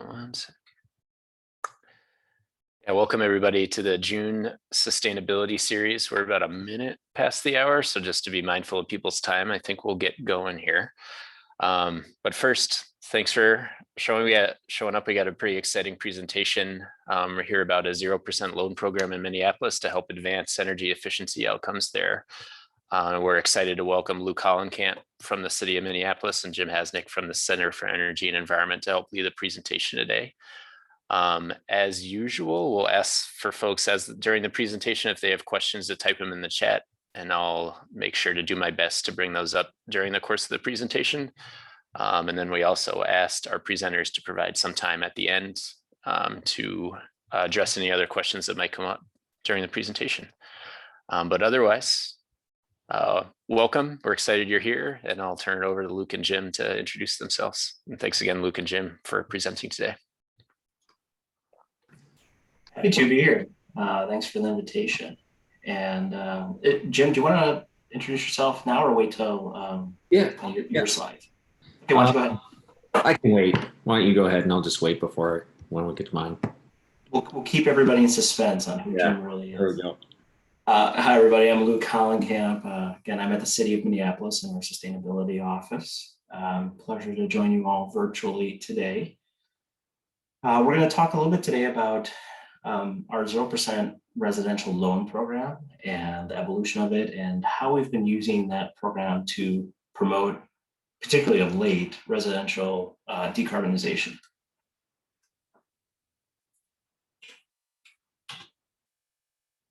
on one sec. Yeah, welcome everybody to the June sustainability series. We're about a minute past the hour, so just to be mindful of people's time, I think we'll get going here. But first, thanks for showing up. We got a pretty exciting presentation. We're here about a 0% loan program in Minneapolis to help advance energy efficiency outcomes there. We're excited to welcome Luke Hollenkamp from the City of Minneapolis and Jim Hasnik from the Center for Energy and Environment to help lead the presentation today. As usual, we'll ask for folks during the presentation if they have questions to type them in the chat, and I'll make sure to do my best to bring those up during the course of the presentation. And then we also asked our presenters to provide some time at the end to address any other questions that might come up during the presentation. But otherwise, welcome. We're excited you're here, and I'll turn it over to Luke and Jim to introduce themselves. And thanks again, Luke and Jim, for presenting today. Happy to be here. Thanks for the invitation. And Jim, do you want to introduce yourself now or wait till your slide? Okay, why don't you go ahead? I can wait. Why don't you go ahead and I'll just wait when we get to mine. We'll keep everybody in suspense on who Jim really is. There we go. Hi, everybody. I'm Luke Hollenkamp. Again, I'm at the City of Minneapolis in our sustainability office. Pleasure to join you all virtually today. We're going to talk a little bit today about our 0% residential loan program and the evolution of it and how we've been using that program to promote, particularly of late, residential decarbonization.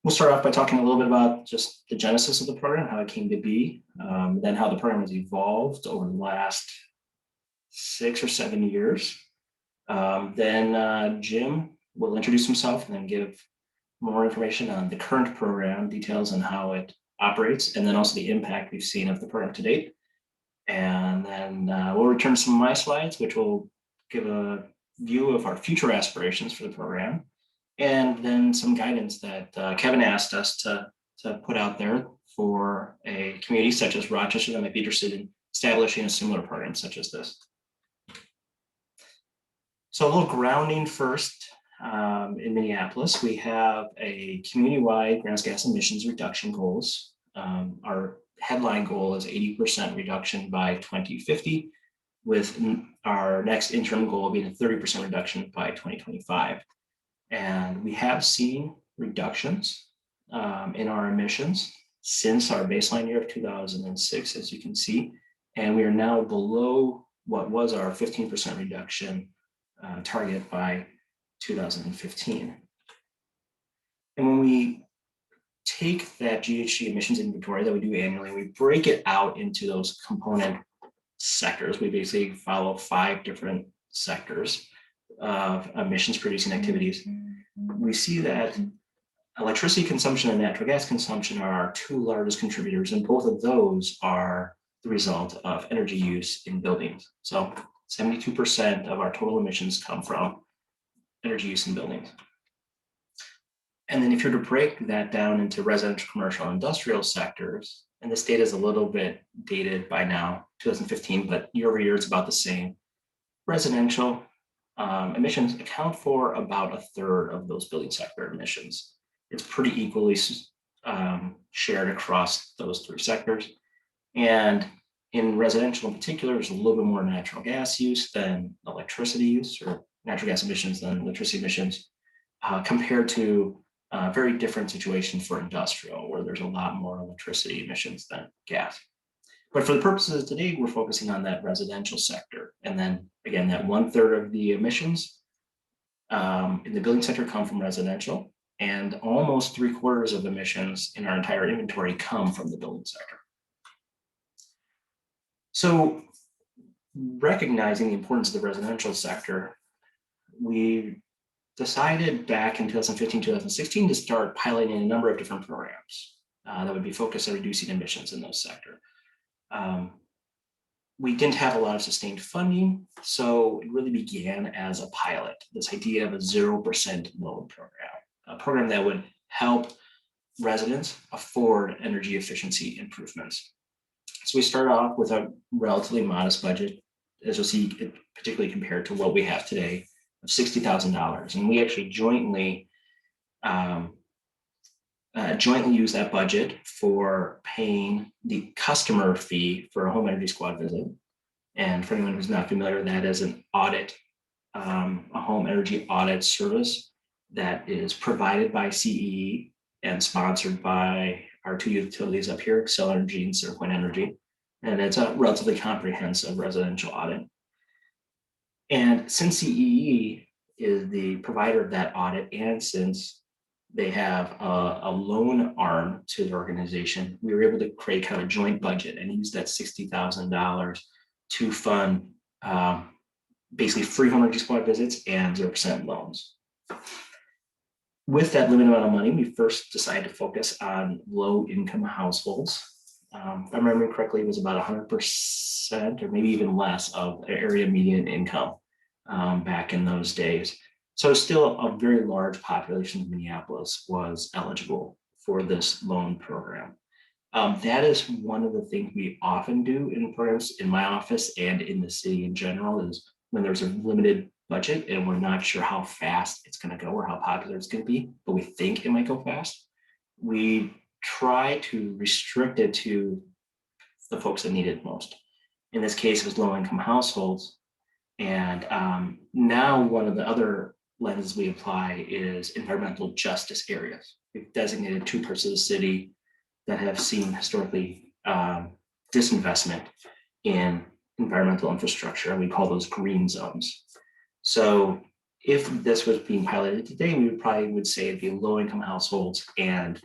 We'll start off by talking a little bit about just the genesis of the program, how it came to be, then how the program has evolved over the last 6 or 7 years. Then Jim will introduce himself and then give more information on the current program, details on how it operates, and then also the impact we've seen of the program to date. And then we'll return to some of my slides, which will give a view of our future aspirations for the program, and then some guidance that Kevin asked us to put out there for a community such as Rochester that might be interested in establishing a similar program such as this. So a little grounding first. In Minneapolis, we have a community-wide greenhouse gas emissions reduction goals. Our headline goal is 80% reduction by 2050, with our next interim goal being a 30% reduction by 2025. And we have seen reductions in our emissions since our baseline year of 2006, as you can see, and we are now below what was our 15% reduction target by 2015. And when we take that GHG emissions inventory that we do annually, we break it out into those component sectors. We basically follow 5 different sectors of emissions producing activities. We see that electricity consumption and natural gas consumption are our 2 largest contributors, and both of those are the result of energy use in buildings. So 72% of our total emissions come from energy use in buildings. And then if you're to break that down into residential, commercial, and industrial sectors, and this data is a little bit dated by now, 2015, but year over year it's about the same. Residential emissions account for about 1/3 of those building sector emissions. It's pretty equally shared across those 3 sectors. And in residential in particular, there's a little bit more natural gas use than electricity use, or natural gas emissions than electricity emissions, compared to a very different situation for industrial, where there's a lot more electricity emissions than gas. But for the purposes of today, we're focusing on that residential sector. And then again, that 1/3 of the emissions in the building sector come from residential, and almost 3/4 of emissions in our entire inventory come from the building sector. So recognizing the importance of the residential sector, we decided back in 2015, 2016 to start piloting a number of different programs that would be focused on reducing emissions in those sectors. We didn't have a lot of sustained funding, so it really began as a pilot, this idea of a 0% loan program, a program that would help residents afford energy efficiency improvements. So we started off with a relatively modest budget, as you'll see, particularly compared to what we have today, of $60,000. And we actually jointly use that budget for paying the customer fee for a home energy squad visit. And for anyone who's not familiar, that is an audit, a home energy audit service that is provided by CEE and sponsored by our two utilities up here, Xcel Energy and Center Point Energy. And it's a relatively comprehensive residential audit. And since CEE is the provider of that audit, and since they have a loan arm to the organization, we were able to create kind of a joint budget and use that $60,000 to fund basically free home energy squad visits and 0% loans. With that limited amount of money, we first decided to focus on low income households. If I remember correctly, it was about 100% or maybe even less of area median income back in those days. So still a very large population of Minneapolis was eligible for this loan program. That is one of the things we often do in programs in my office and in the city in general, is when there's a limited budget and we're not sure how fast it's going to go or how popular it's going to be, but we think it might go fast, we try to restrict it to the folks that need it most. In this case, it was low-income households. And now one of the other lenses we apply is environmental justice areas. We've designated 2 parts of the city that have seen historically disinvestment in environmental infrastructure, and we call those green zones. So if this was being piloted today, we would say it'd be low-income households and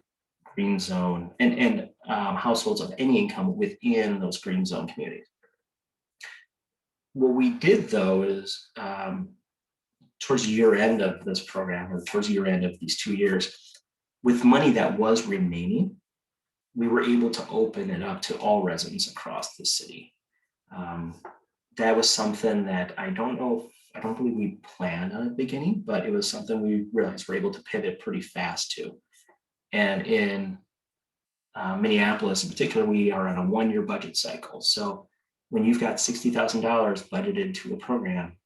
green zone and households of any income within those green zone communities. What we did though is towards the year end of this program, or towards the year end of these 2 years, with money that was remaining, we were able to open it up to all residents across the city. That was something that I don't believe we planned at the beginning, but it was something we realized we're able to pivot pretty fast to. And in Minneapolis in particular, we are on a 1-year budget cycle. So when you've got $60,000 budgeted to a program,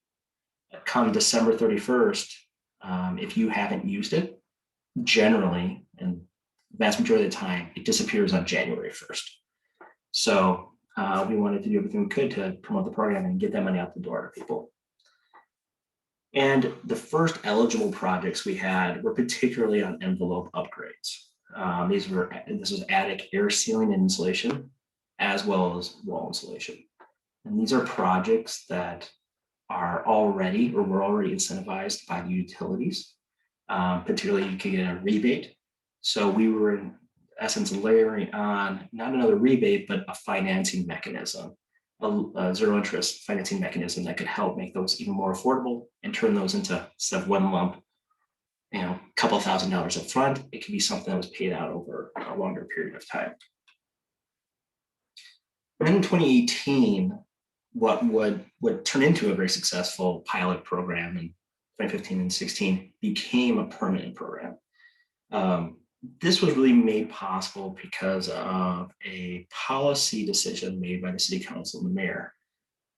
come December 31st, if you haven't used it, generally, and the vast majority of the time, it disappears on January 1st. So we wanted to do everything we could to promote the program and get that money out the door to people. And the first eligible projects we had were particularly on envelope upgrades. This was attic air sealing and insulation, as well as wall insulation. And these are projects that are already, or were already incentivized by the utilities. Particularly, you can get a rebate. So we were in essence layering on not another rebate, but a financing mechanism, a zero interest financing mechanism that could help make those even more affordable and turn those into, instead of one lump, a couple of $1,000s up front, it could be something that was paid out over a longer period of time. And then in 2018, what would turn into a very successful pilot program in 2015 and 16 became a permanent program. This was really made possible because of a policy decision made by the city council and the mayor,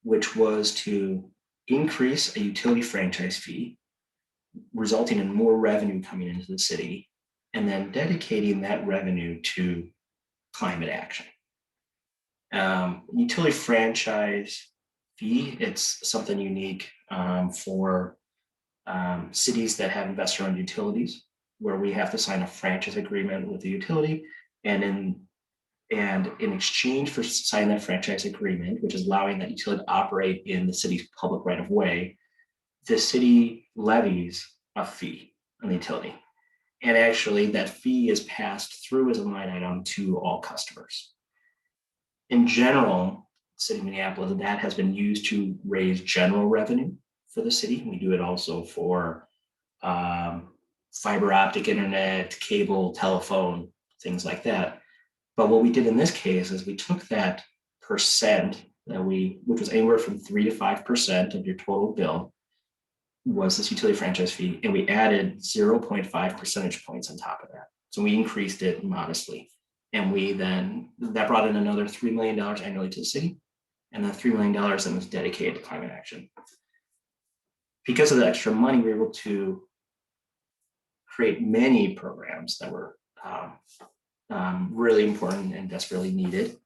which was to increase a utility franchise fee, resulting in more revenue coming into the city, and then dedicating that revenue to climate action. Utility franchise fee, it's something unique for cities that have investor-owned utilities, where we have to sign a franchise agreement with the utility, and in exchange for signing that franchise agreement, which is allowing that utility to operate in the city's public right of way, the city levies a fee on the utility. And actually that fee is passed through as a line item to all customers. In general, City of Minneapolis, that has been used to raise general revenue for the city. We do it also for fiber optic internet, cable, telephone, things like that. But what we did in this case is we took that percent which was anywhere from 3 to 5% of your total bill, was this utility franchise fee, and we added 0.5 percentage points on top of that. So we increased it modestly. And that brought in another $3 million annually to the city, and the $3 million that was dedicated to climate action. Because of the extra money, we were able to create many programs that were really important and desperately needed.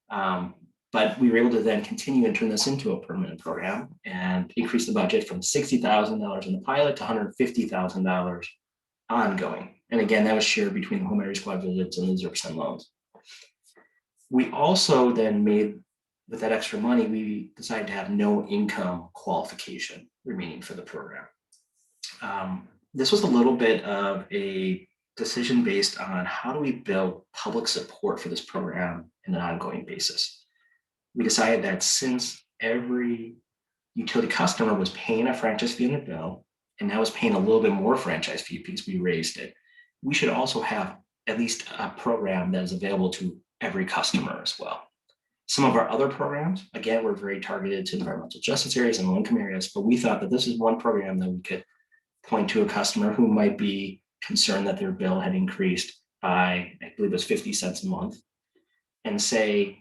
But we were able to then continue and turn this into a permanent program and increase the budget from $60,000 in the pilot to $150,000 ongoing. And again, that was shared between the home energy squad visits and the 0% loans. We also then made, with that extra money, we decided to have no income qualification remaining for the program. This was a little bit of a decision based on how do we build public support for this program in an ongoing basis. We decided that since every utility customer was paying a franchise fee in their bill, and now is paying a little bit more franchise fee because we raised it, we should also have at least a program that is available to every customer as well. Some of our other programs, again, were very targeted to environmental justice areas and low-income areas, but we thought that this is one program that we could point to a customer who might be concerned that their bill had increased by, I believe it was 50 cents a month, and say,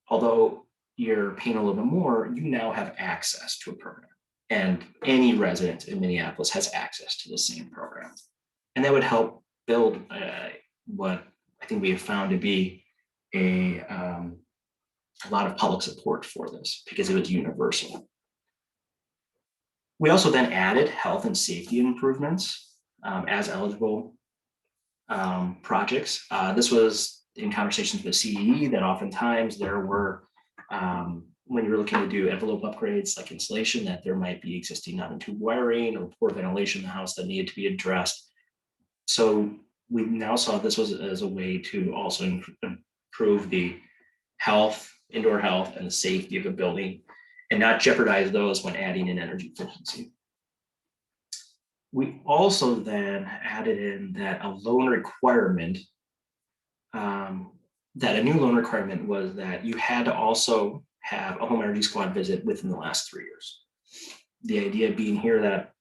although you're paying a little bit more, you now have access to a program. And any resident in Minneapolis has access to the same program. And that would help build what I think we have found to be a lot of public support for this because it was universal. We also then added health and safety improvements as eligible projects. This was in conversations with CEE that oftentimes there were, when you're looking to do envelope upgrades like insulation, that there might be existing non-tube wiring or poor ventilation in the house that needed to be addressed. So we now saw this was as a way to also improve the health, indoor health, and the safety of a building, and not jeopardize those when adding in energy efficiency. We also then added in that a loan requirement, that a new loan requirement was that you had to also have a home energy squad visit within the last 3 years. The idea being here that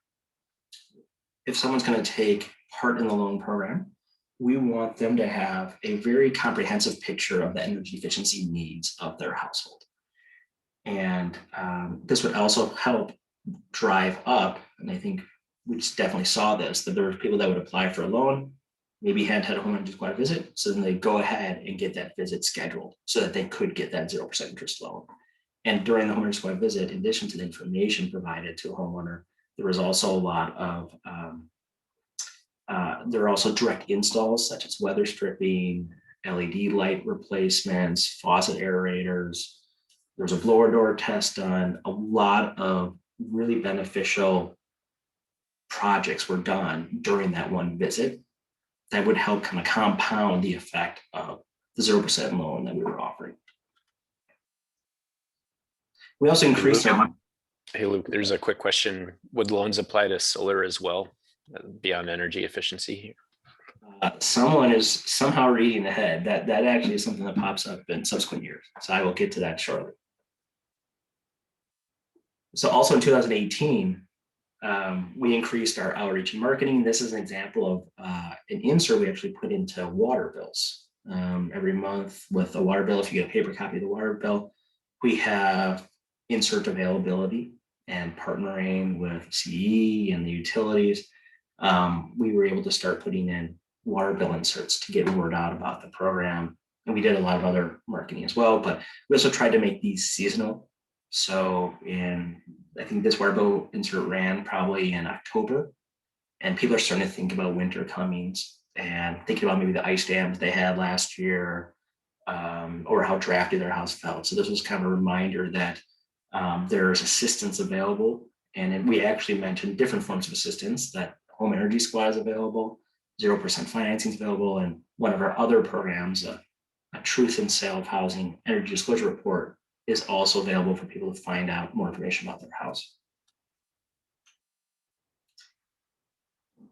if someone's going to take part in the loan program, we want them to have a very comprehensive picture of the energy efficiency needs of their household. And this would also help drive up, and I think we definitely saw this, that there were people that would apply for a loan, maybe hadn't had a home energy squad visit, so then they go ahead and get that visit scheduled so that they could get that 0% interest loan. And during the home energy squad visit, in addition to the information provided to a homeowner, there was also a lot of, there are also direct installs such as weather stripping, LED light replacements, faucet aerators. There was a blower door test done. A lot of really beneficial projects were done during that one visit that would help kind of compound the effect of the 0% loan that we were offering. We also increased them. Hey, Luke, there's a quick question. Would loans apply to solar as well, beyond energy efficiency? Someone is somehow reading ahead. That actually is something that pops up in subsequent years. So I will get to that shortly. So also in 2018, we increased our outreach and marketing. This is an example of an insert we actually put into water bills. Every month with a water bill, if you get a paper copy of the water bill, we have insert availability, and partnering with CE and the utilities, we were able to start putting in water bill inserts to get word out about the program. And we did a lot of other marketing as well, but we also tried to make these seasonal. So I think this water bill insert ran probably in October, and people are starting to think about winter comings and thinking about maybe the ice dams they had last year, or how drafty their house felt. So this was kind of a reminder that there's assistance available. And we actually mentioned different forms of assistance, that home energy squad is available, 0% financing is available, and one of our other programs, a truth and sale of housing energy disclosure report, is also available for people to find out more information about their house.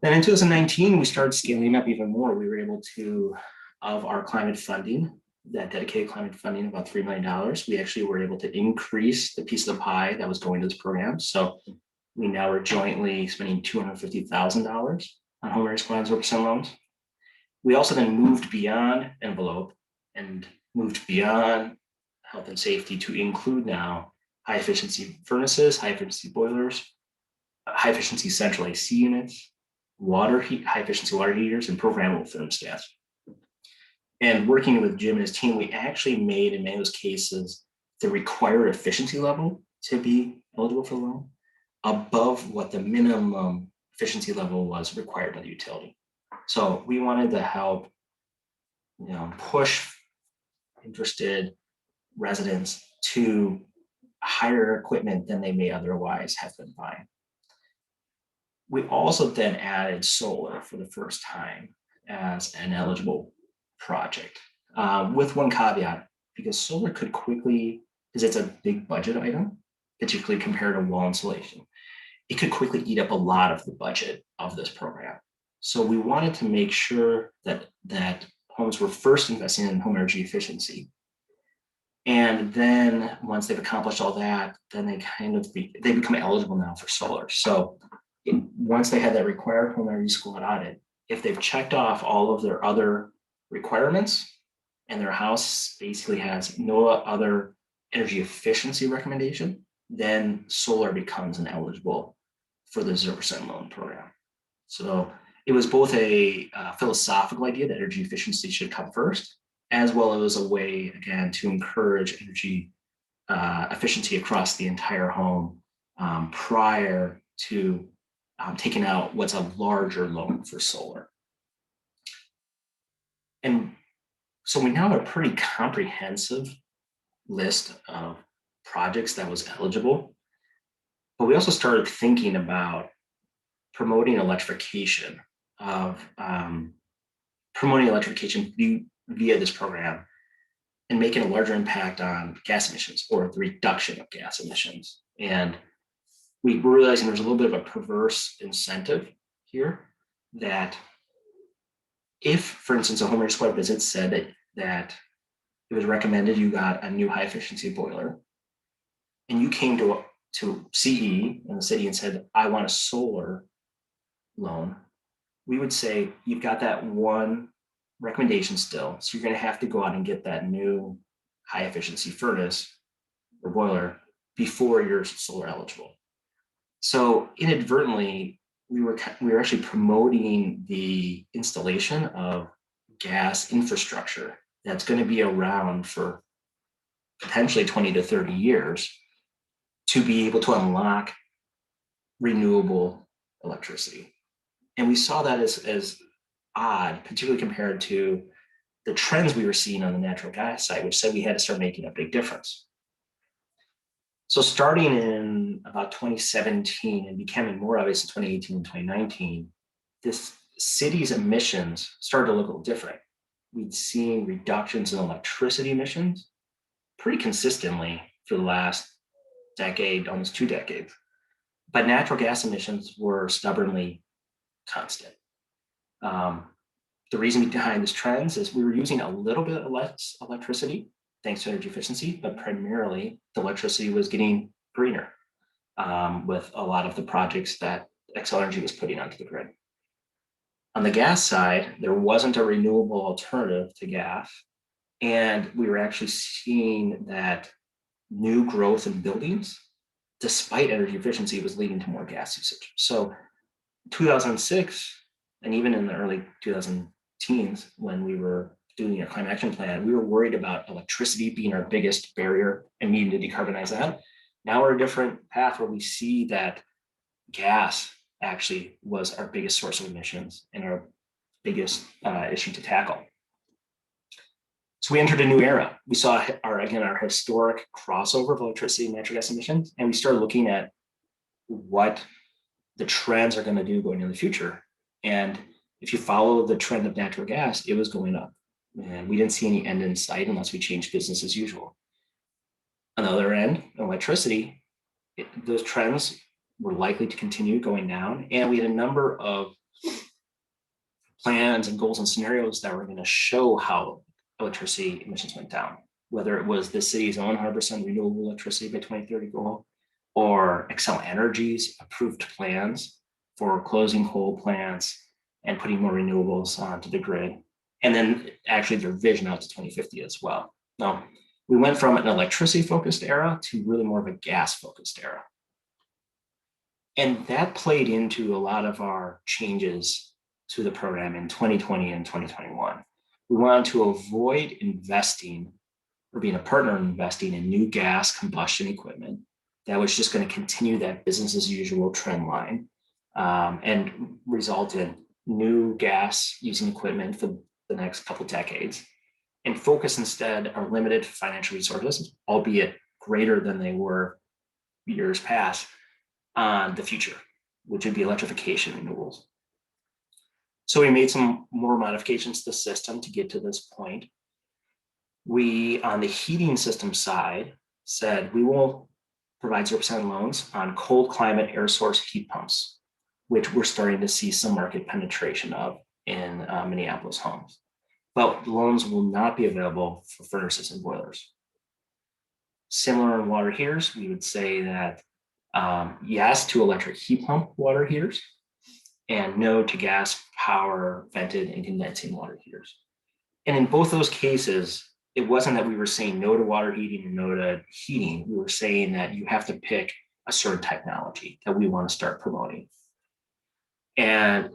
Then in 2019, we started scaling up even more. We were able to, of our climate funding, that dedicated climate funding, about $3 million, we actually were able to increase the piece of the pie that was going to this program. So we now are jointly spending $250,000 on home energy squad 0% loans. We also then moved beyond envelope and moved beyond health and safety to include now high efficiency furnaces, high efficiency boilers, high efficiency central AC units, high efficiency water heaters, and programmable thermostats. And working with Jim and his team, we actually made, in many of those cases, the required efficiency level to be eligible for the loan above what the minimum efficiency level was required by the utility. So we wanted to help, push interested residents to higher equipment than they may otherwise have been buying. We also then added solar for the first time as an eligible project, with one caveat, because solar could quickly, because it's a big budget item, particularly compared to wall insulation, it could quickly eat up a lot of the budget of this program. So we wanted to make sure that homes were first investing in home energy efficiency. And then once they've accomplished all that, then they become eligible now for solar. So once they had that required home energy squad audit, if they've checked off all of their other requirements and their house basically has no other energy efficiency recommendation, then solar becomes an eligible for the 0% loan program. So it was both a philosophical idea that energy efficiency should come first, as well as a way, again, to encourage energy efficiency across the entire home prior to taking out what's a larger loan for solar. And so we now have a pretty comprehensive list of projects that was eligible, but we also started thinking about promoting electrification via this program and making a larger impact on gas emissions or the reduction of gas emissions. And we were realizing there's a little bit of a perverse incentive here that if, for instance, a home energy squad visit said that it was recommended you got a new high efficiency boiler and you came to CE in the city and said, I want a solar loan, we would say, you've got that one recommendation still, so you're going to have to go out and get that new high efficiency furnace or boiler before you're solar eligible. So inadvertently, we were actually promoting the installation of gas infrastructure that's going to be around for potentially 20 to 30 years to be able to unlock renewable electricity. And we saw that as odd, particularly compared to the trends we were seeing on the natural gas side, which said we had to start making a big difference. So starting in about 2017 and becoming more obvious in 2018 and 2019, this city's emissions started to look a little different. We'd seen reductions in electricity emissions pretty consistently for the last decade, almost 2 decades. But natural gas emissions were stubbornly constant. The reason behind this trend is we were using a little bit less electricity thanks to energy efficiency, but primarily the electricity was getting greener with a lot of the projects that Xcel Energy was putting onto the grid. On the gas side, there wasn't a renewable alternative to gas, and we were actually seeing that new growth in buildings, despite energy efficiency, was leading to more gas usage. So 2006, and even in the early 2010s, when we were doing our climate action plan, we were worried about electricity being our biggest barrier and needing to decarbonize that. Now we're a different path where we see that gas actually was our biggest source of emissions and our biggest issue to tackle. So we entered a new era. We saw our historic crossover of electricity and natural gas emissions, and we started looking at what the trends are going to do going in the future. And if you follow the trend of natural gas, it was going up. And we didn't see any end in sight unless we changed business as usual. On the other end, electricity, those trends were likely to continue going down. And we had a number of plans and goals and scenarios that were going to show how electricity emissions went down, whether it was the city's own 100% renewable electricity by 2030 goal, or Xcel Energy's approved plans for closing coal plants and putting more renewables onto the grid, and then actually their vision out to 2050 as well. Now, we went from an electricity-focused era to really more of a gas-focused era. And that played into a lot of our changes to the program in 2020 and 2021. We wanted to avoid investing or being a partner in investing in new gas combustion equipment that was just going to continue that business as usual trend line and result in new gas using equipment for the next couple decades, and focus instead our limited financial resources, albeit greater than they were years past, on the future, which would be electrification renewables. So we made some more modifications to the system to get to this point. We, on the heating system side, said we will provide 0% loans on cold climate air source heat pumps, which we're starting to see some market penetration of in Minneapolis homes. But loans will not be available for furnaces and boilers. Similar in water heaters, we would say that yes to electric heat pump water heaters and no to gas power vented and condensing water heaters. And in both those cases, it wasn't that we were saying no to water heating and no to heating. We were saying that you have to pick a certain technology that we want to start promoting. And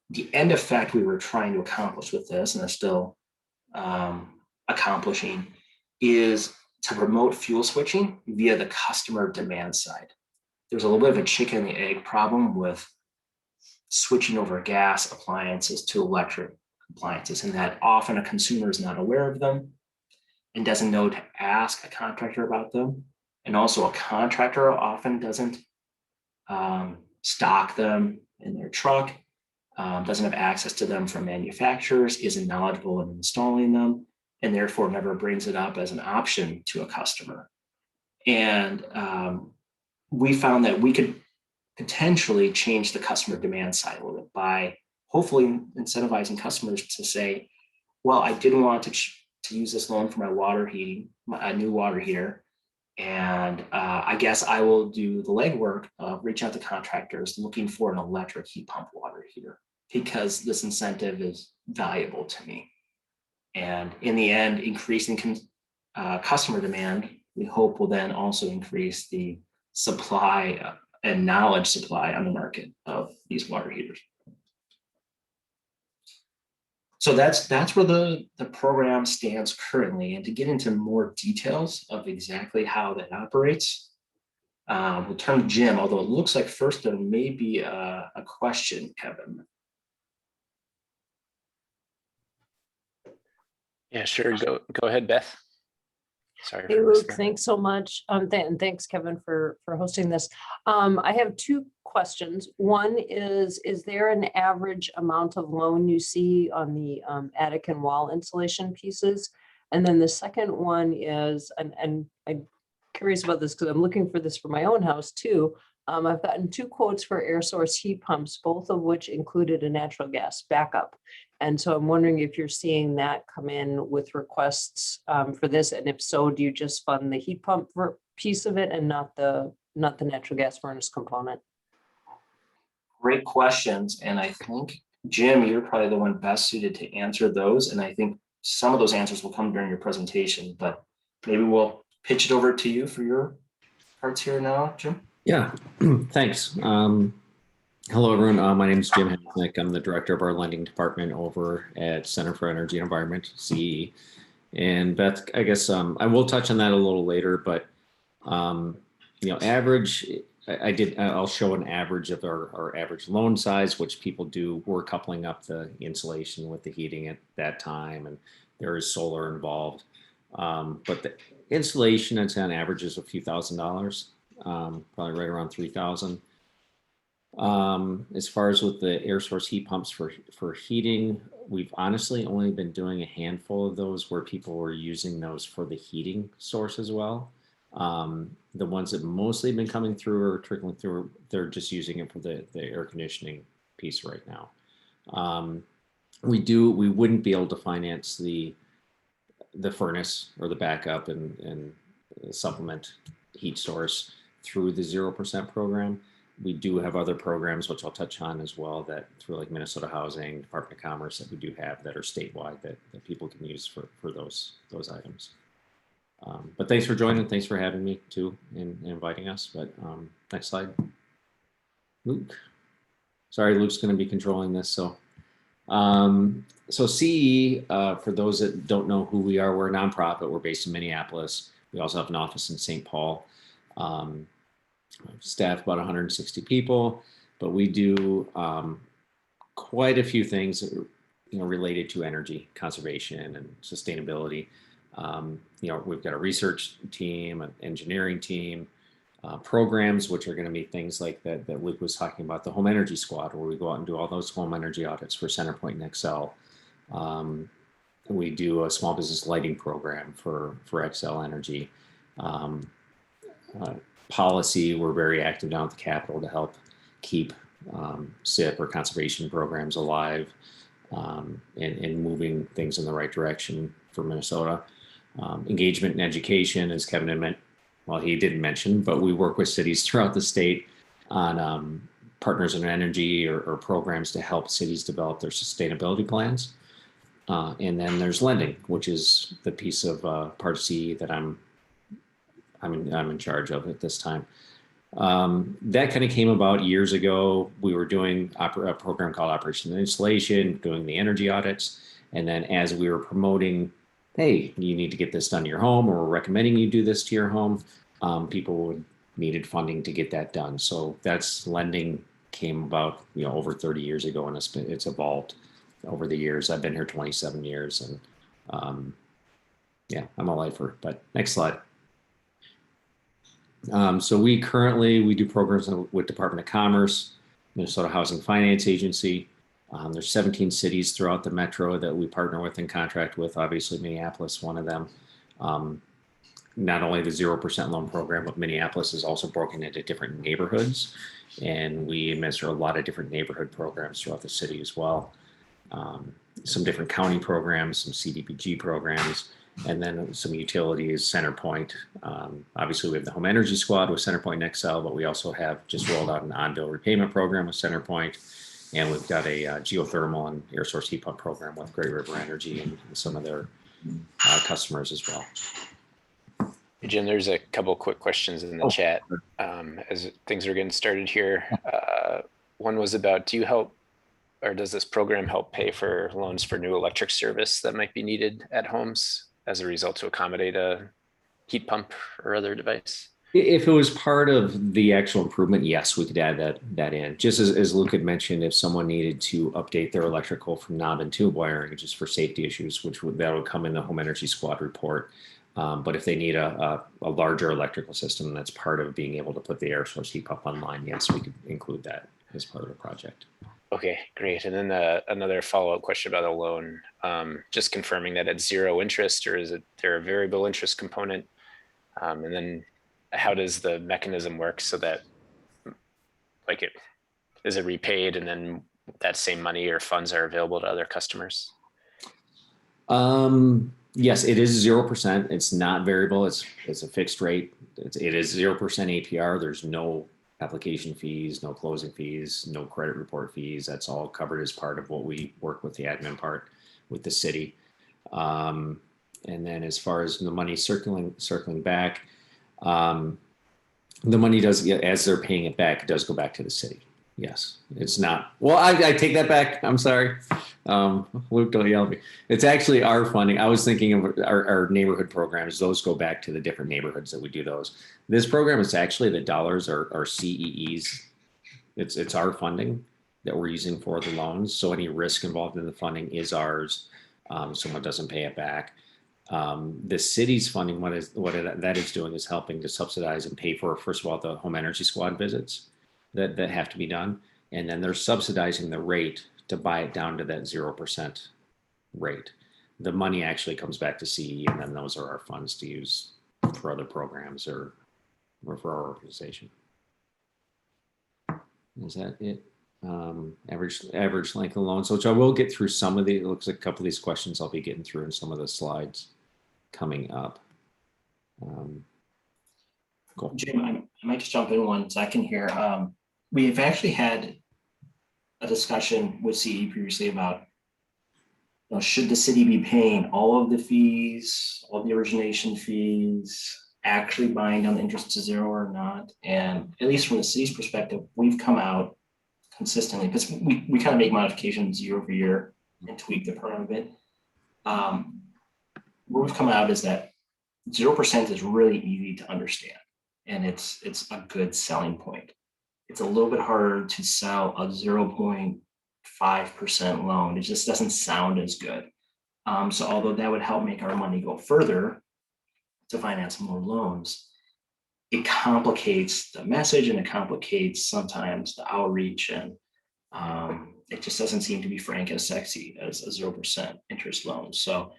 the end effect we were trying to accomplish with this, and are still accomplishing, is to promote fuel switching via the customer demand side. There's a little bit of a chicken and the egg problem with switching over gas appliances to electric appliances, and that often a consumer is not aware of them and doesn't know to ask a contractor about them. And also a contractor often doesn't stock them in their truck, doesn't have access to them from manufacturers, isn't knowledgeable in installing them, and therefore never brings it up as an option to a customer. And we found that we could potentially change the customer demand side a little bit by hopefully incentivizing customers to say, well, I didn't want to use this loan for my water heating, a new water heater. And I guess I will do the legwork of reach out to contractors looking for an electric heat pump water heater because this incentive is valuable to me. And in the end, increasing customer demand, we hope will then also increase the supply and knowledge supply on the market of these water heaters. So that's where the program stands currently. And to get into more details of exactly how that operates, we'll turn to Jim, although it looks like first there may be a question, Kevin. Yeah, sure. Go ahead, Beth. Sorry. Hey, Luke, thanks so much. And thanks, Kevin, for hosting this. I have two questions. One is there an average amount of loan you see on the attic and wall insulation pieces? And then the second one is, and I'm curious about this because I'm looking for this for my own house too. I've gotten 2 quotes for air source heat pumps, both of which included a natural gas backup. And so I'm wondering if you're seeing that come in with requests for this, and if so, do you just fund the heat pump piece of it and not the natural gas furnace component? Great questions, and I think Jim, you're probably the one best suited to answer those. And I think some of those answers will come during your presentation, but maybe we'll pitch it over to you for your parts here now, Jim. Yeah, thanks. Hello, everyone. My name is Jim Hasnik. I'm the director of our lending department over at Center for Energy and Environment, CE. And Beth, I guess I will touch on that a little later, but average, I'll show an average of our average loan size, which people do. We're coupling up the insulation with the heating at that time, and there is solar involved. But the installation, it's on average is a few $1,000s. Probably right around 3,000. As far as with the air source heat pumps for heating, we've honestly only been doing a handful of those where people were using those for the heating source as well. The ones that mostly been coming through or trickling through, they're just using it for the air conditioning piece right now. We wouldn't be able to finance the furnace or the backup and supplement heat source through the 0% program. We do have other programs, which I'll touch on as well, that through like Minnesota Housing, Department of Commerce, that we do have that are statewide that people can use for those items. But thanks for joining. Thanks for having me too and inviting us. But next slide. Luke. Sorry, Luke's going to be controlling this. So CE, for those that don't know who we are, we're a nonprofit. We're based in Minneapolis. We also have an office in St. Paul. Staff about 160 people, but we do quite a few things, related to energy conservation and sustainability. We've got a research team, an engineering team, programs, which are going to be things like that Luke was talking about, the home energy squad, where we go out and do all those home energy audits for CenterPoint and Excel. We do a small business lighting program for Excel Energy. Policy, we're very active down at the Capitol to help keep SIP or conservation programs alive, and moving things in the right direction for Minnesota. Engagement and education, as Kevin had mentioned, well, he didn't mention, but we work with cities throughout the state on partners in energy or programs to help cities develop their sustainability plans. And then there's lending, which is the piece of part of CE that I'm in charge of at this time. That kind of came about years ago. We were doing a program called Operation Installation, doing the energy audits. And then as we were promoting, hey, you need to get this done to your home, or we're recommending you do this to your home, people needed funding to get that done. So that's lending came about, over 30 years ago, and it's evolved over the years. I've been here 27 years, and I'm a lifer. But next slide. So we do programs with Department of Commerce, Minnesota Housing Finance Agency. There's 17 cities throughout the metro that we partner with and contract with. Obviously, Minneapolis, one of them. Not only the 0% loan program, but Minneapolis is also broken into different neighborhoods, and we administer a lot of different neighborhood programs throughout the city as well. Some different county programs, some CDBG programs, and then some utilities, CenterPoint. Obviously, we have the home energy squad with CenterPoint and Excel, but we also have just rolled out an on-bill repayment program with CenterPoint. And we've got a geothermal and air source heat pump program with Great River Energy and some of their customers as well. Hey, Jim, there's a couple quick questions in the chat as things are getting started here. One was about, do you help, or does this program help pay for loans for new electric service that might be needed at homes as a result to accommodate a heat pump or other device? If it was part of the actual improvement, yes, we could add that in. Just as Luke had mentioned, if someone needed to update their electrical from knob and tube wiring, just for safety issues, that would come in the home energy squad report. But if they need a larger electrical system that's part of being able to put the air source heat pump online, yes, we could include that as part of the project. Okay, great. And then another follow-up question about a loan, just confirming that it's zero interest, or is there a variable interest component? And then how does the mechanism work so that is it repaid and then that same money or funds are available to other customers? Yes, it is 0%. It's not variable. It's a fixed rate. It is 0% APR. There's no application fees, no closing fees, no credit report fees. That's all covered as part of what we work with the admin part with the city. And then as far as the money circling back, the money does, as they're paying it back, it does go back to the city. Yes, it's not. Well, I take that back. I'm sorry. Luke, don't yell at me. It's actually our funding. I was thinking of our neighborhood programs. Those go back to the different neighborhoods that we do those. This program is actually, the dollars are CEEs. It's our funding that we're using for the loans. So any risk involved in the funding is ours. Someone doesn't pay it back. The city's funding, what that is doing is helping to subsidize and pay for, first of all, the home energy squad visits that have to be done. And then they're subsidizing the rate to buy it down to that 0% rate. The money actually comes back to CE, and then those are our funds to use for other programs or for our organization. Is that it? Average length of loans, which I will get through some of the, it looks like a couple of these questions I'll be getting through in some of the slides coming up. Cool. Jim, I might just jump in 1 second here. We've actually had a discussion with CE previously about, should the city be paying all of the fees, all the origination fees, actually buying down the interest to 0 or not? And at least from the city's perspective, we've come out consistently, because we kind of make modifications year over year and tweak the program a bit. Where we've come out is that 0% is really easy to understand, and it's a good selling point. It's a little bit harder to sell a 0.5% loan. It just doesn't sound as good. So although that would help make our money go further to finance more loans, it complicates the message and it complicates sometimes the outreach, and it just doesn't seem to be frank as sexy as a 0% interest loan. So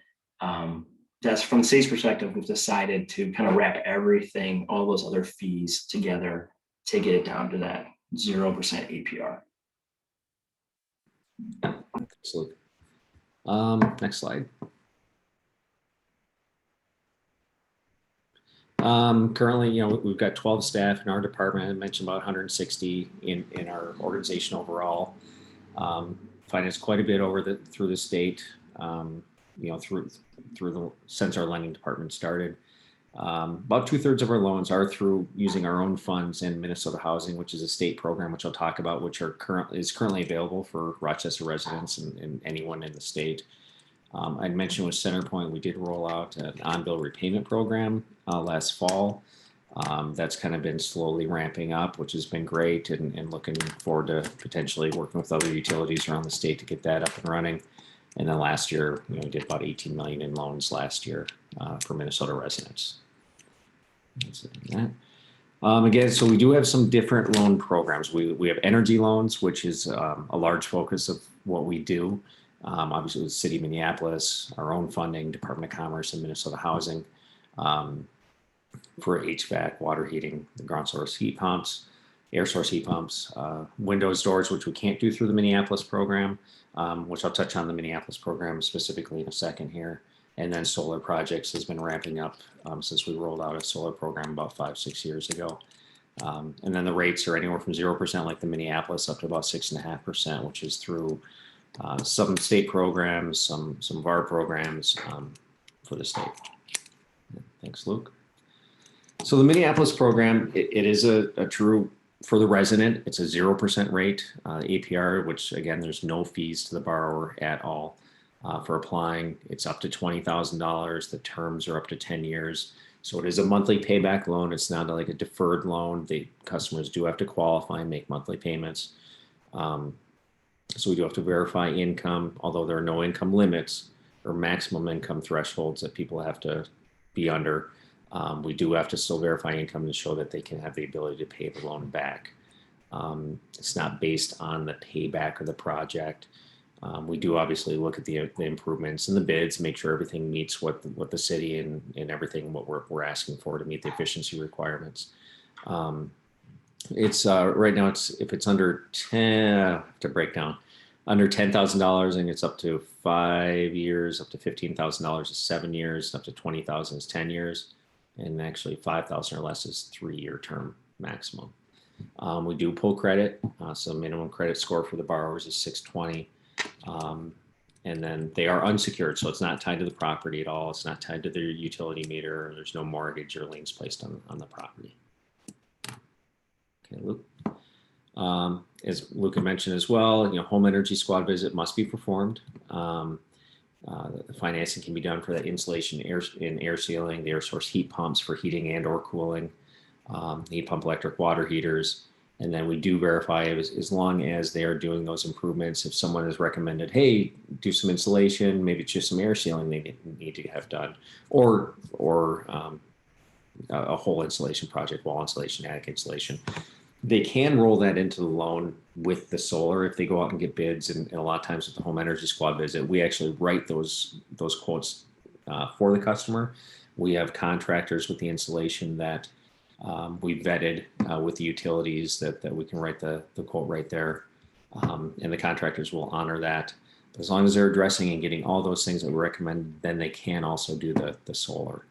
that's from the city's perspective, we've decided to kind of wrap everything, all those other fees together to get it down to that 0% APR. Thanks, Luke. Next slide. Currently, we've got 12 staff in our department. I mentioned about 160 in our organization overall. Finance quite a bit through the state. Since our lending department started. About 2/3 of our loans are through using our own funds in Minnesota Housing, which is a state program, which I'll talk about, which is currently available for Rochester residents and anyone in the state. I'd mentioned with CenterPoint, we did roll out an on-bill repayment program last fall. That's kind of been slowly ramping up, which has been great, and looking forward to potentially working with other utilities around the state to get that up and running. And then last year, we did about 18 million in loans last year for Minnesota residents. Again, so we do have some different loan programs. We have energy loans, which is a large focus of what we do. Obviously, with the City of Minneapolis, our own funding, Department of Commerce, and Minnesota Housing for HVAC, water heating, the ground source heat pumps, air source heat pumps, windows, doors, which we can't do through the Minneapolis program, which I'll touch on the Minneapolis program specifically in a second here. And then solar projects has been ramping up since we rolled out a solar program about 5-6 years ago. And then the rates are anywhere from 0% like the Minneapolis up to about 6.5%, which is through some state programs, some of our programs for the state. Thanks, Luke. So the Minneapolis program, it is a true, for the resident, it's a 0% rate, APR, which again, there's no fees to the borrower at all. For applying, it's up to $20,000. The terms are up to 10 years. So it is a monthly payback loan. It's not like a deferred loan. The customers do have to qualify and make monthly payments. So we do have to verify income, although there are no income limits or maximum income thresholds that people have to be under. We do have to still verify income to show that they can have the ability to pay the loan back. It's not based on the payback of the project. We do obviously look at the improvements and the bids, make sure everything meets what the city and everything what we're asking for to meet the efficiency requirements. It's right now if it's under 10 to break down under $10,000 and it's up to 5 years, up to $15,000 is 7 years, up to $20,000 is 10 years, and actually 5,000 or less is 3-year term maximum. We do pull credit, so minimum credit score for the borrowers is 620. And then they are unsecured, so it's not tied to the property at all. It's not tied to their utility meter. There's no mortgage or liens placed on the property. Okay, Luke. As Luke had mentioned as well, home energy squad visit must be performed. The financing can be done for that insulation, air sealing, the air source heat pumps for heating and or cooling, heat pump electric water heaters. And then we do verify as long as they are doing those improvements. If someone has recommended, hey, do some insulation, maybe it's just some air sealing they need to have done, or a whole insulation project, wall insulation, attic insulation, they can roll that into the loan with the solar if they go out and get bids. And a lot of times with the home energy squad visit, we actually write those quotes for the customer. We have contractors with the insulation that we vetted with the utilities that we can write the quote right there, and the contractors will honor that. But as long as they're addressing and getting all those things that we recommend, then they can also do the solar.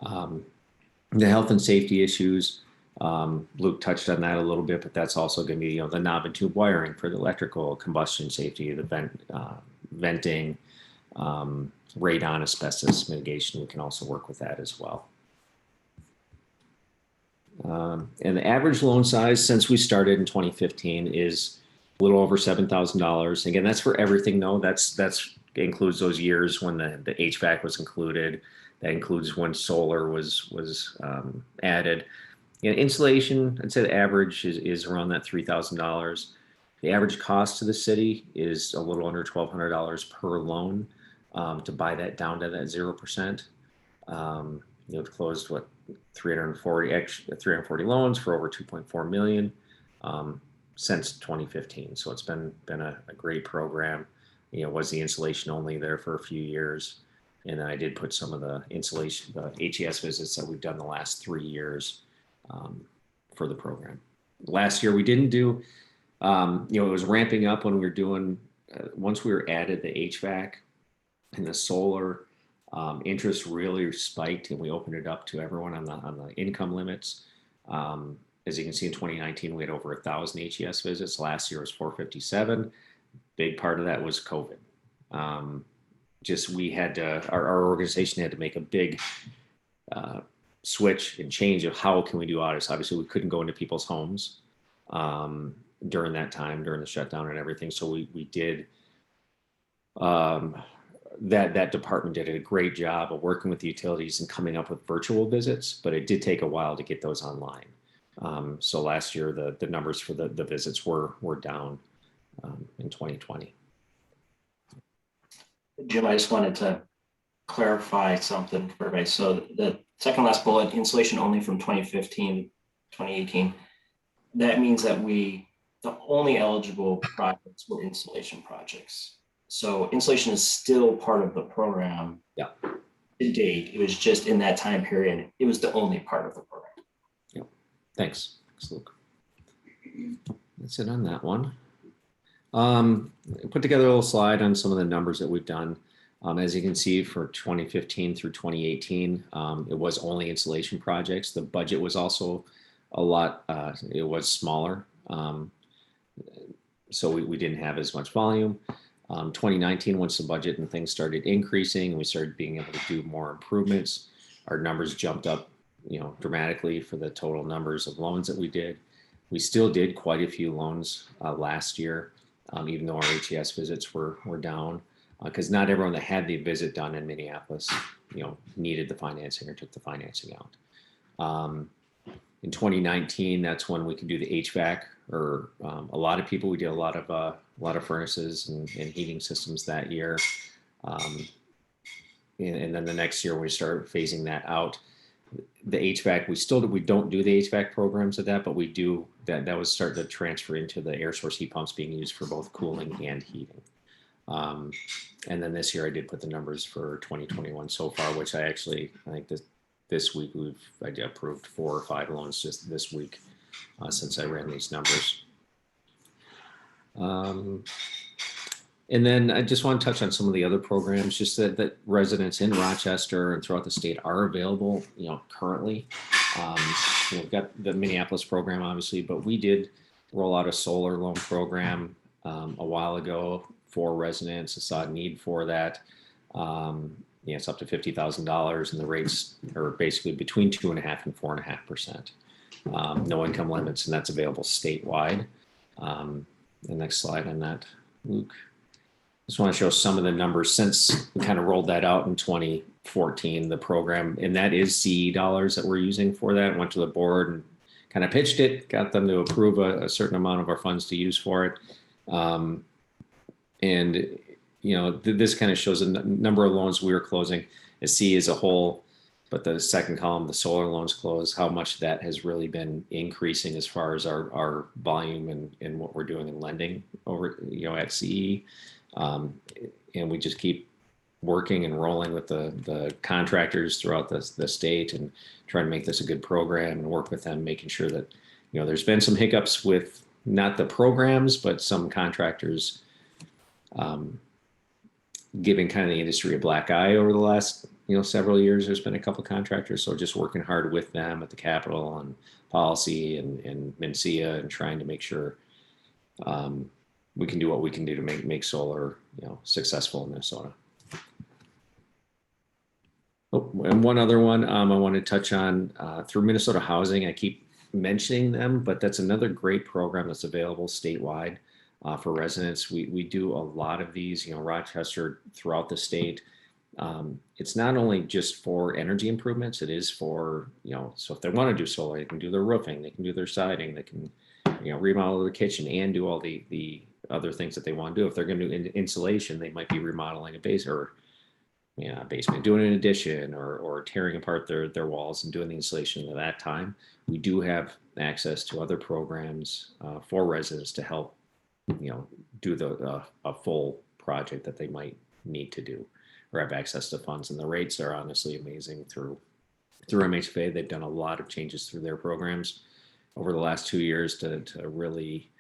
The health and safety issues, Luke touched on that a little bit, but that's also going to be the knob and tube wiring for the electrical, combustion safety, the venting, radon, asbestos mitigation. We can also work with that as well. And the average loan size since we started in 2015 is a little over $7,000. Again, that's for everything though. That's includes those years when the HVAC was included. That includes when solar was added. Insulation, I'd say the average is around that $3,000. The average cost to the city is a little under $1,200 per loan to buy that down to that 0%. We've closed 340 loans for over 2.4 million since 2015. So it's been a great program. Was the insulation only there for a few years, and then I did put some of the insulation, the HES visits that we've done the last 3 years for the program. Last year we didn't do. It was ramping up when we were doing. Once we were added the HVAC and the solar, interest really spiked, and we opened it up to everyone on the income limits. As you can see, in 2019 we had over 1,000 HES visits. Last year was 457. Big part of that was COVID. We had to, our organization had to make a big switch and change of how can we do audits. Obviously, we couldn't go into people's homes during that time, during the shutdown and everything. So we did, that department did a great job of working with the utilities and coming up with virtual visits, but it did take a while to get those online. So last year, the numbers for the visits were down in 2020. Jim, I just wanted to clarify something for everybody. So the second last bullet, insulation only from 2015 to 2018. That means that the only eligible projects were insulation projects. So insulation is still part of the program. Yeah. To date, it was just in that time period, it was the only part of the program. Yeah. Thanks, Luke. That's it on that one. Put together a little slide on some of the numbers that we've done. As you can see, for 2015 through 2018, it was only insulation projects. The budget was also a lot, it was smaller. So we didn't have as much volume. 2019, once the budget and things started increasing and we started being able to do more improvements, our numbers jumped up, dramatically for the total numbers of loans that we did. We still did quite a few loans last year. Even though our HES visits were down, because not everyone that had the visit done in Minneapolis, needed the financing or took the financing out. In 2019, that's when we could do the HVAC, or a lot of people. We did a lot of furnaces and heating systems that year, and then the next year we started phasing that out. The HVAC, we don't do the HVAC programs of that, but we do that was starting to transfer into the air source heat pumps being used for both cooling and heating. And then this year I did put the numbers for 2021 so far, which I think this week I approved 4 or 5 loans just this week since I ran these numbers. And then I just want to touch on some of the other programs, just that residents in Rochester and throughout the state are available, currently. We've got the Minneapolis program, obviously, but we did roll out a solar loan program a while ago for residents. I saw a need for that. It's up to $50,000, and the rates are basically between 2.5% and 4.5%. No income limits, and that's available statewide. The next slide on that, Luke. Just want to show some of the numbers since we kind of rolled that out in 2014, the program, and that is CE dollars that we're using for that. Went to the board and kind of pitched it, got them to approve a certain amount of our funds to use for it. This kind of shows the number of loans we were closing as CE as a whole, but the second column, the solar loans closed, how much that has really been increasing as far as our volume and what we're doing in lending over, at CE. And we just keep working and rolling with the contractors throughout the state and trying to make this a good program and work with them, making sure that, there's been some hiccups with not the programs, but some contractors giving kind of the industry a black eye over the last, several years. There's been a couple of contractors, so just working hard with them at the Capitol and policy and MNCEA and trying to make sure we can do what we can do to make solar, successful in Minnesota. Oh, and one other one I want to touch on through Minnesota Housing. I keep mentioning them, but that's another great program that's available statewide. for residents. We do a lot of these, Rochester, throughout the state. It's not only just for energy improvements, it is for, so if they want to do solar, they can do their roofing, they can do their siding, they can, remodel their kitchen and do all the other things that they want to do. If they're going to do insulation, they might be remodeling a basement, doing an addition, or tearing apart their walls and doing the insulation at that time. We do have access to other programs for residents to help, do a full project that they might need to do or have access to funds. And the rates are honestly amazing through MHFA. They've done a lot of changes through their programs over the last 2 years to really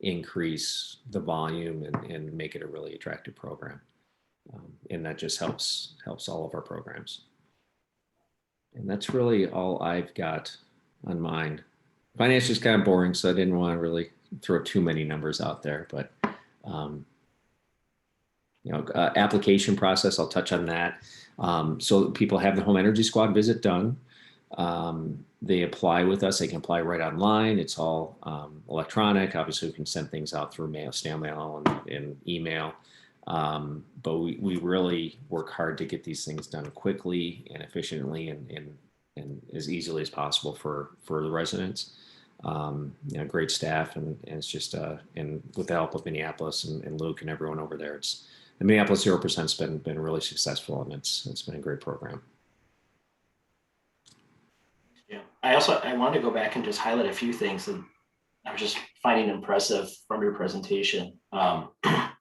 increase the volume and make it a really attractive program. And that just helps all of our programs. And that's really all I've got on mine. Finance is kind of boring, so I didn't want to really throw too many numbers out there, but application process, I'll touch on that. So people have the home energy squad visit done. They apply with us. They can apply right online. It's all electronic. Obviously, we can send things out through mail, snail mail, and email. But we really work hard to get these things done quickly and efficiently and as easily as possible for the residents. Great staff, and it's just and with the help of Minneapolis and Luke and everyone over there, the Minneapolis 0%'s been really successful, and it's been a great program. Yeah, I wanted to go back and just highlight a few things that I was just finding impressive from your presentation. Let's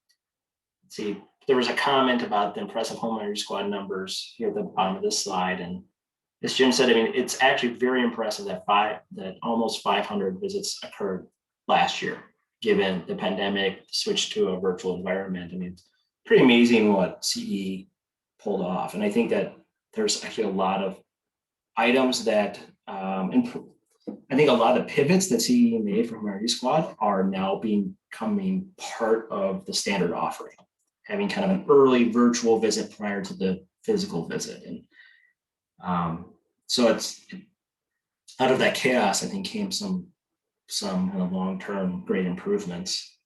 see, there was a comment about the impressive home energy squad numbers here at the bottom of this slide, and as Jim said, I mean, it's actually very impressive that almost 500 visits occurred last year, given the pandemic, the switch to a virtual environment. I mean, it's pretty amazing what CE pulled off, and I think that there's actually a lot of items that, and I think a lot of the pivots that CE made from Energy Squad are now becoming part of the standard offering, having kind of an early virtual visit prior to the physical visit. And so it's out of that chaos, I think, came some kind of long-term great improvements.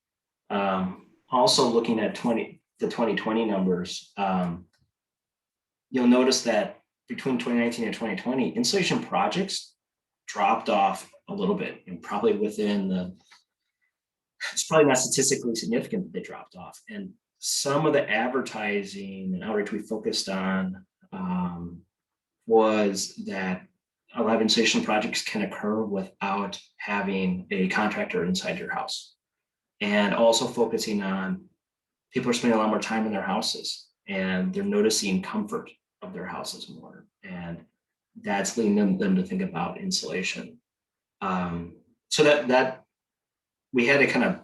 Also looking at the 2020 numbers, you'll notice that between 2019 and 2020, installation projects dropped off a little bit, and probably it's probably not statistically significant that they dropped off. And some of the advertising and outreach we focused on was that a lot of installation projects can occur without having a contractor inside your house, and also focusing on people are spending a lot more time in their houses and they're noticing comfort of their houses more, and that's leading them to think about insulation. So that we had to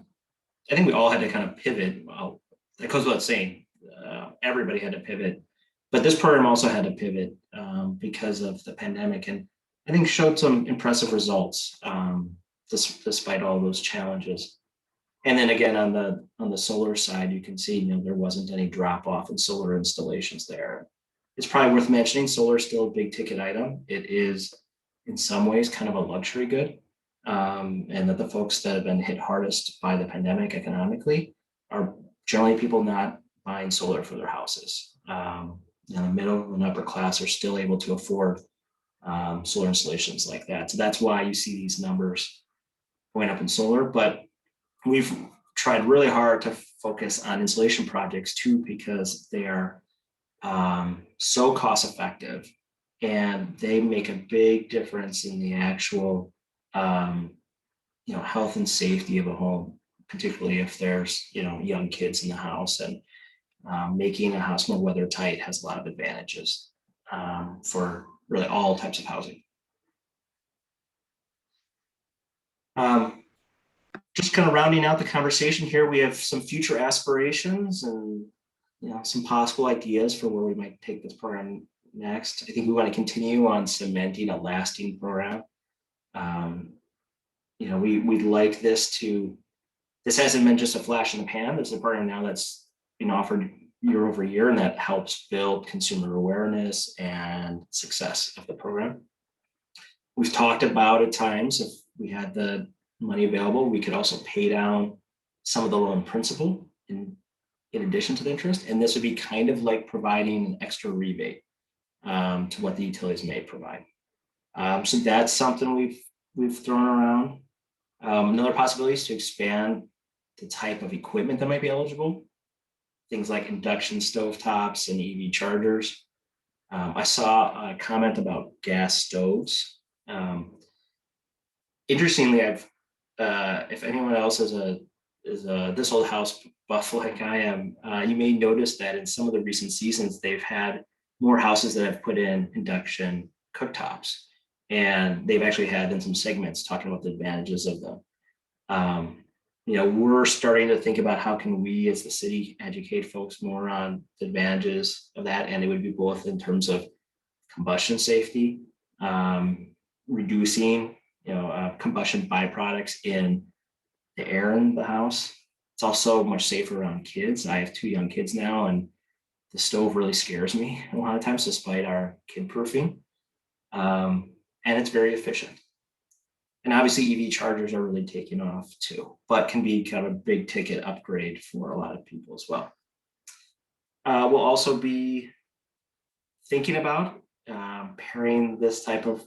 I think we all had to kind of pivot. Well, that goes without saying, everybody had to pivot, but this program also had to pivot because of the pandemic, and I think showed some impressive results despite all those challenges. And then again, on the solar side, you can see, there wasn't any drop off in solar installations there. It's probably worth mentioning, solar is still a big ticket item. It is in some ways kind of a luxury good, and that the folks that have been hit hardest by the pandemic economically are generally people not buying solar for their houses. The middle and upper class are still able to afford solar installations like that. So that's why you see these numbers going up in solar. But we've tried really hard to focus on installation projects too, because they are so cost effective, and they make a big difference in the actual health and safety of a home, particularly if there's young kids in the house. And making a house more weather tight has a lot of advantages for really all types of housing. Just kind of rounding out the conversation here, we have some future aspirations and some possible ideas for where we might take this program next. I think we want to continue on cementing a lasting program. We'd like this hasn't been just a flash in the pan. This is a program now that's being offered year over year, and that helps build consumer awareness and success of the program. We've talked about at times, if we had the money available, we could also pay down some of the loan principal in addition to the interest. And this would be kind of like providing an extra rebate to what the utilities may provide. So that's something we've thrown around. Another possibility is to expand the type of equipment that might be eligible. Things like induction stovetops and EV chargers. I saw a comment about gas stoves. Interestingly, if anyone else is this old house buff like I am, you may notice that in some of the recent seasons, they've had more houses that have put in induction cooktops, and they've actually had in some segments talking about the advantages of them. We're starting to think about how can we as the city educate folks more on the advantages of that, and it would be both in terms of combustion safety, reducing combustion byproducts in the air in the house. It's also much safer around kids. I have 2 young kids now, and the stove really scares me a lot of times, despite our kid proofing. And it's very efficient. And obviously EV chargers are really taking off too, but can be kind of a big ticket upgrade for a lot of people as well. We'll also be thinking about pairing this type of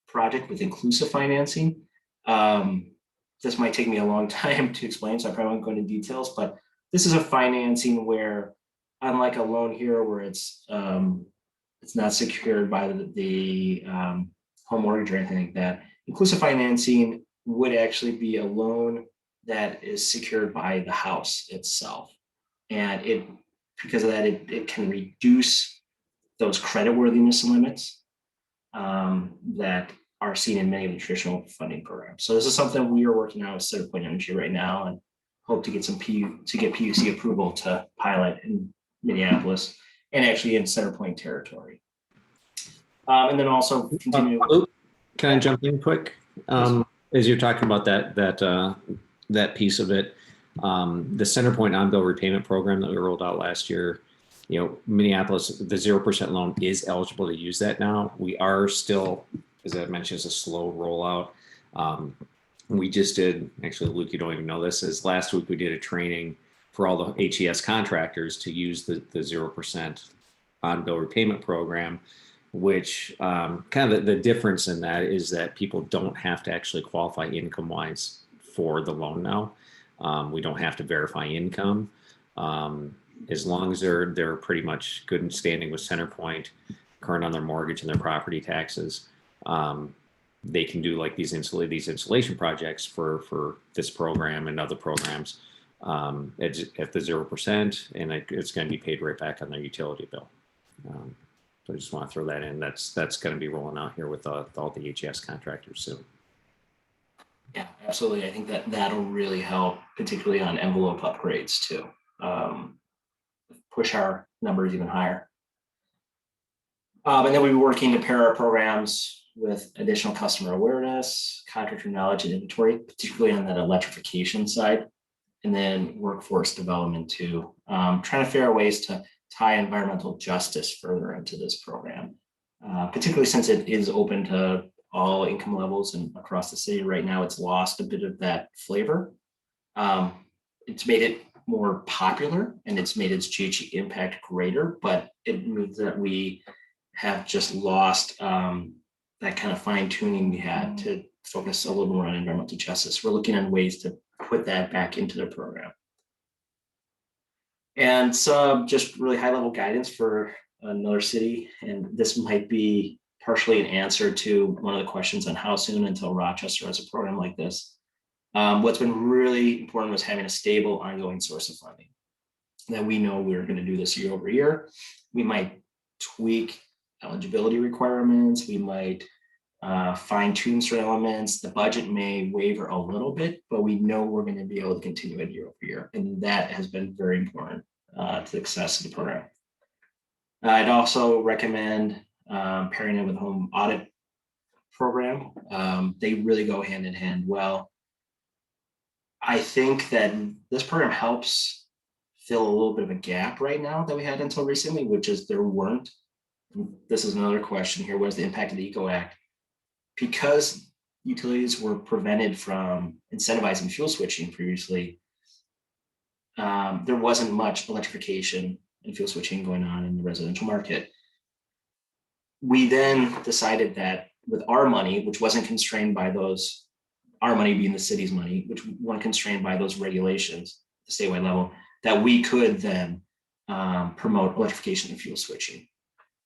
project with inclusive financing. This might take me a long time to explain, so I probably won't go into details, but this is a financing where, unlike a loan here where it's not secured by the home mortgage or anything like that, inclusive financing would actually be a loan that is secured by the house itself. And because of that, it can reduce those creditworthiness limits that are seen in many of the traditional funding programs. So this is something we are working on with City Energy right now, and hope to get PUC approval to pilot in Minneapolis and actually in Centerpoint territory. And then also continue. Can I jump in quick? As you're talking about that piece of it, the Centerpoint on-bill repayment program that we rolled out last year, Minneapolis, the 0% loan is eligible to use that now. We are still, as I mentioned, it's a slow rollout. We just did, actually, Luke, you don't even know this, is last week we did a training for all the HES contractors to use the 0% on-bill repayment program, which kind of the difference in that is that people don't have to actually qualify income-wise for the loan now. We don't have to verify income. As long as they're pretty much good and standing with Centerpoint, current on their mortgage and their property taxes, they can do like these installation projects for this program and other programs at the 0%, and it's going to be paid right back on their utility bill. So I just want to throw that in. That's going to be rolling out here with all the HES contractors soon. Yeah, absolutely. I think that'll really help, particularly on envelope upgrades too. Push our numbers even higher. And then we'll be working to pair our programs with additional customer awareness, contractor knowledge and inventory, particularly on that electrification side, and then workforce development too. Trying to figure out ways to tie environmental justice further into this program, particularly since it is open to all income levels and across the city. Right now, it's lost a bit of that flavor. It's made it more popular and it's made its GHG impact greater, but it means that we have just lost that kind of fine tuning we had to focus a little more on environmental justice. We're looking at ways to put that back into the program. And some just really high level guidance for another city. And this might be partially an answer to one of the questions on how soon until Rochester has a program like this. What's been really important was having a stable ongoing source of funding that we know we're going to do this year over year. We might tweak eligibility requirements. We might fine tune certain elements. The budget may waver a little bit, but we know we're going to be able to continue it year over year. And that has been very important to the success of the program. I'd also recommend pairing it with a home audit program. They really go hand in hand well. I think that this program helps fill a little bit of a gap right now that we had until recently, which is there weren't. This is another question here. What is the impact of the ECO Act? Because utilities were prevented from incentivizing fuel switching previously, there wasn't much electrification and fuel switching going on in the residential market. We then decided that with our money, which wasn't constrained by those, our money being the city's money, which weren't constrained by those regulations, the statewide level, that we could then promote electrification and fuel switching.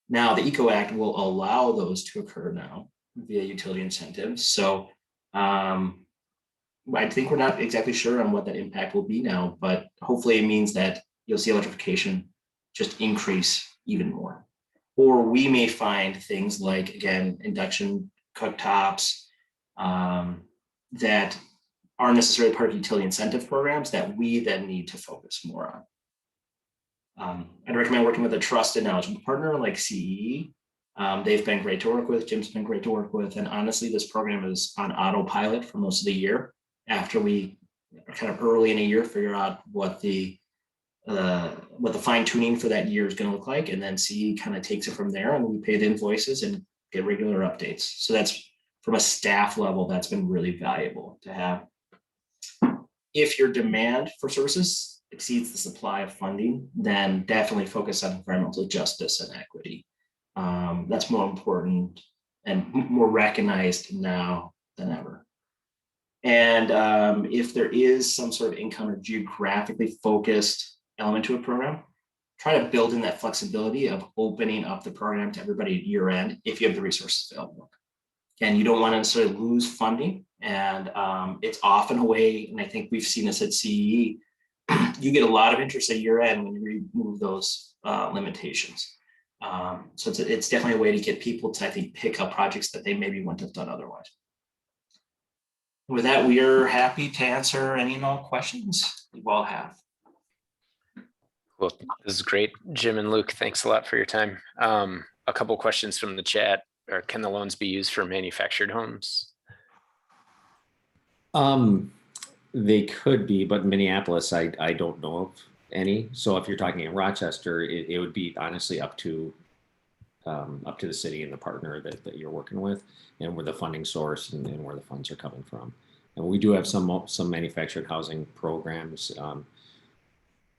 Now, the ECO Act will allow those to occur now via utility incentives. So I think we're not exactly sure on what that impact will be now, but hopefully it means that you'll see electrification just increase even more. Or we may find things like, again, induction cooktops that aren't necessarily part of utility incentive programs that we then need to focus more on. I'd recommend working with a trusted, knowledgeable partner like CEE. They've been great to work with. Jim's been great to work with. And honestly, this program is on autopilot for most of the year after we kind of early in a year figure out what the fine tuning for that year is going to look like. And then CEE kind of takes it from there and we pay the invoices and get regular updates. So that's from a staff level, that's been really valuable to have. If your demand for services exceeds the supply of funding, then definitely focus on environmental justice and equity. That's more important and more recognized now than ever. And if there is some sort of income or geographically focused element to a program, try to build in that flexibility of opening up the program to everybody at year end if you have the resources available. And you don't want to necessarily lose funding. And it's often a way, and I think we've seen this at CEE, you get a lot of interest at year end when you remove those limitations. So it's definitely a way to get people to, I think, pick up projects that they maybe wouldn't have done otherwise. With that, we are happy to answer any and all questions you all have. Well, this is great. Jim and Luke, thanks a lot for your time. A couple questions from the chat. Or can the loans be used for manufactured homes? They could be, but in Minneapolis, I don't know of any. So if you're talking in Rochester, it would be honestly up to the city and the partner that you're working with, and where the funding source and where the funds are coming from. And we do have some manufactured housing programs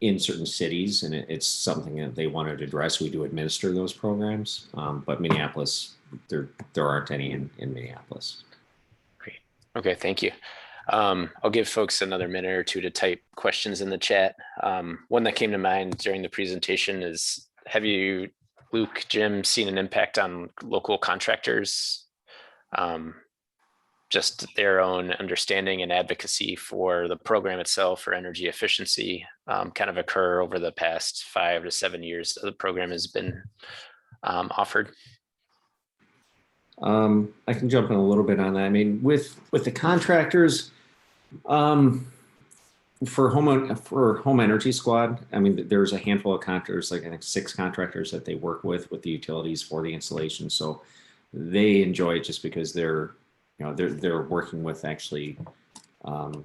in certain cities, and it's something that they wanted to address. We do administer those programs, but Minneapolis, there aren't any in Minneapolis. Great. Okay, thank you. I'll give folks another minute or two to type questions in the chat. One that came to mind during the presentation is, have you, Luke, Jim, seen an impact on local contractors? Just their own understanding and advocacy for the program itself or energy efficiency kind of occur over the past 5 to 7 years that the program has been offered? I can jump in a little bit on that. I mean, with the contractors, for home energy squad, I mean, there's a handful of contractors, like I think 6 contractors that they work with the utilities for the installation. So they enjoy it just because they're working with actually kind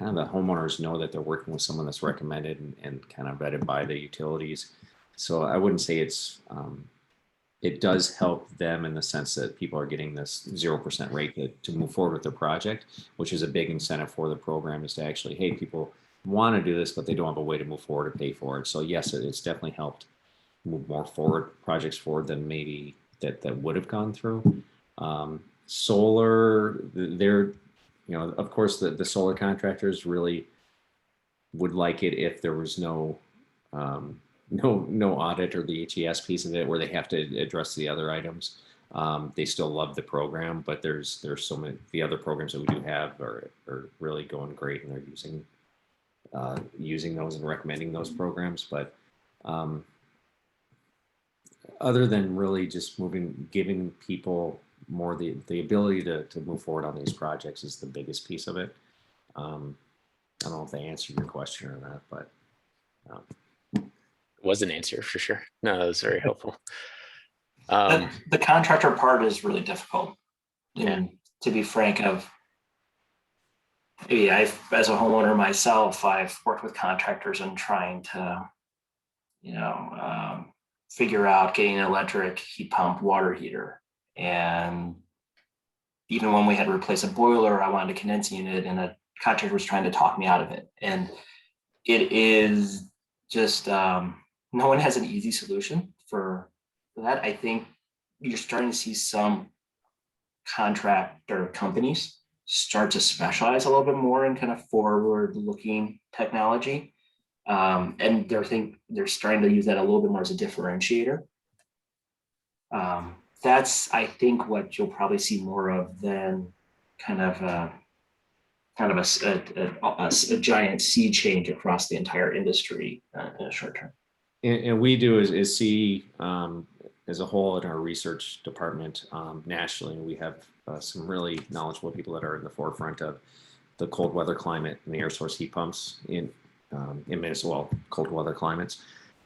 of the homeowners know that they're working with someone that's recommended and kind of vetted by the utilities. So I wouldn't say it does help them in the sense that people are getting this 0% rate to move forward with their project, which is a big incentive for the program, is to actually, hey, people want to do this, but they don't have a way to move forward or pay for it. So yes, it's definitely helped move more projects forward than maybe that would have gone through. Solar, of course, the solar contractors really would like it if there was no audit or the HES piece of it where they have to address the other items. They still love the program, but there's so many, the other programs that we do have are really going great, and they're using those and recommending those programs. But other than really just giving people more the ability to move forward on these projects is the biggest piece of it. I don't know if they answered your question or not, but was an answer for sure. No, that was very helpful. The contractor part is really difficult. Yeah. To be frank, maybe as a homeowner myself, I've worked with contractors and trying to, figure out getting an electric heat pump water heater. And even when we had to replace a boiler, I wanted a condensing unit, and a contractor was trying to talk me out of it. And it is just no one has an easy solution for that. I think you're starting to see some contractor companies start to specialize a little bit more in kind of forward-looking technology, and they're starting to use that a little bit more as a differentiator. That's, I think, what you'll probably see more of than kind of a giant sea change across the entire industry in a short term. And we do is see as a whole in our research department nationally, we have some really knowledgeable people that are in the forefront of the cold weather climate and the air source heat pumps in Minnesota, cold weather climates.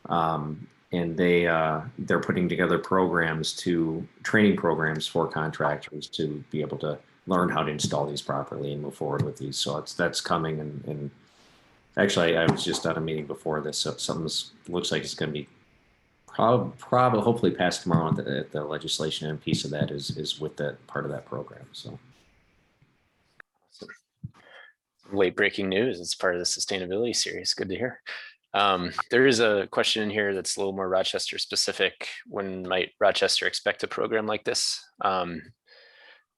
And they're putting together training programs for contractors to be able to learn how to install these properly and move forward with these. So that's coming. And actually, I was just at a meeting before this, so something looks like it's going to be probably hopefully passed tomorrow. The legislation and piece of that is with that part of that program. So late breaking news. It's part of the sustainability series. Good to hear. There is a question in here that's a little more Rochester specific. When might Rochester expect a program like this?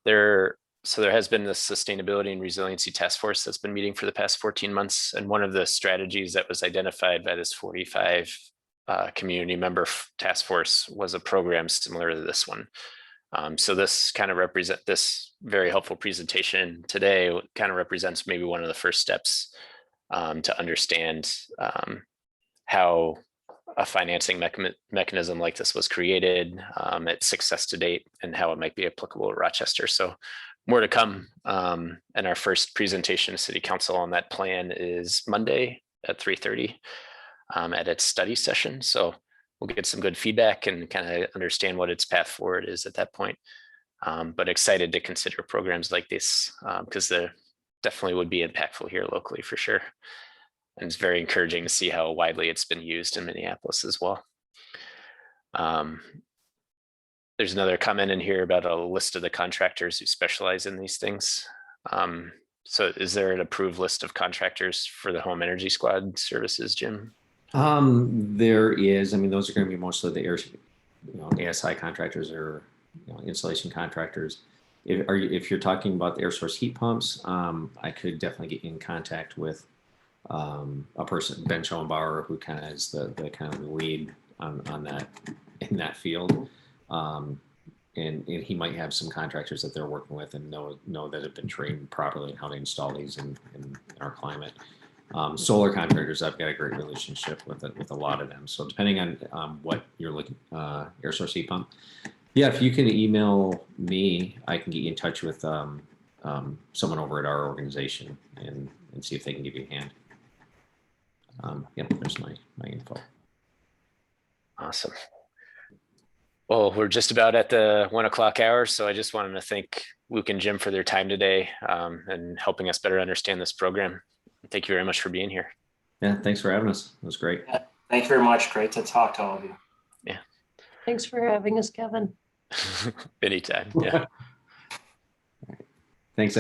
There has been this Sustainability and Resiliency Task Force that's been meeting for the past 14 months. And one of the strategies that was identified by this 45 community member task force was a program similar to this one. So this kind of this very helpful presentation today kind of represents maybe one of the first steps to understand how a financing mechanism like this was created, its success to date, and how it might be applicable to Rochester. So more to come. And our first presentation to City Council on that plan is Monday at 3:30 at its study session. So we'll get some good feedback and kind of understand what its path forward is at that point. But excited to consider programs like this because they definitely would be impactful here locally for sure. And it's very encouraging to see how widely it's been used in Minneapolis as well. There's another comment in here about a list of the contractors who specialize in these things. So is there an approved list of contractors for the home energy squad services, Jim? There is. I mean, those are going to be mostly the ASI contractors or installation contractors. If you're talking about the air source heat pumps, I could definitely get in contact with a person, Ben Schoenbauer, who kind of is the kind of lead on that in that field. And he might have some contractors that they're working with and know that have been trained properly in how to install these in our climate. Solar contractors, I've got a great relationship with a lot of them. So depending on what you're looking, air source heat pump. Yeah, if you can email me, I can get you in touch with someone over at our organization and see if they can give you a hand. There's my info. Awesome. Well, we're just about at the 1 o'clock hour. So I just wanted to thank Luke and Jim for their time today and helping us better understand this program. Thank you very much for being here. Yeah, thanks for having us. It was great. Yeah, thank you very much. Great to talk to all of you. Yeah. Thanks for having us, Kevin. Anytime. Yeah. Thanks,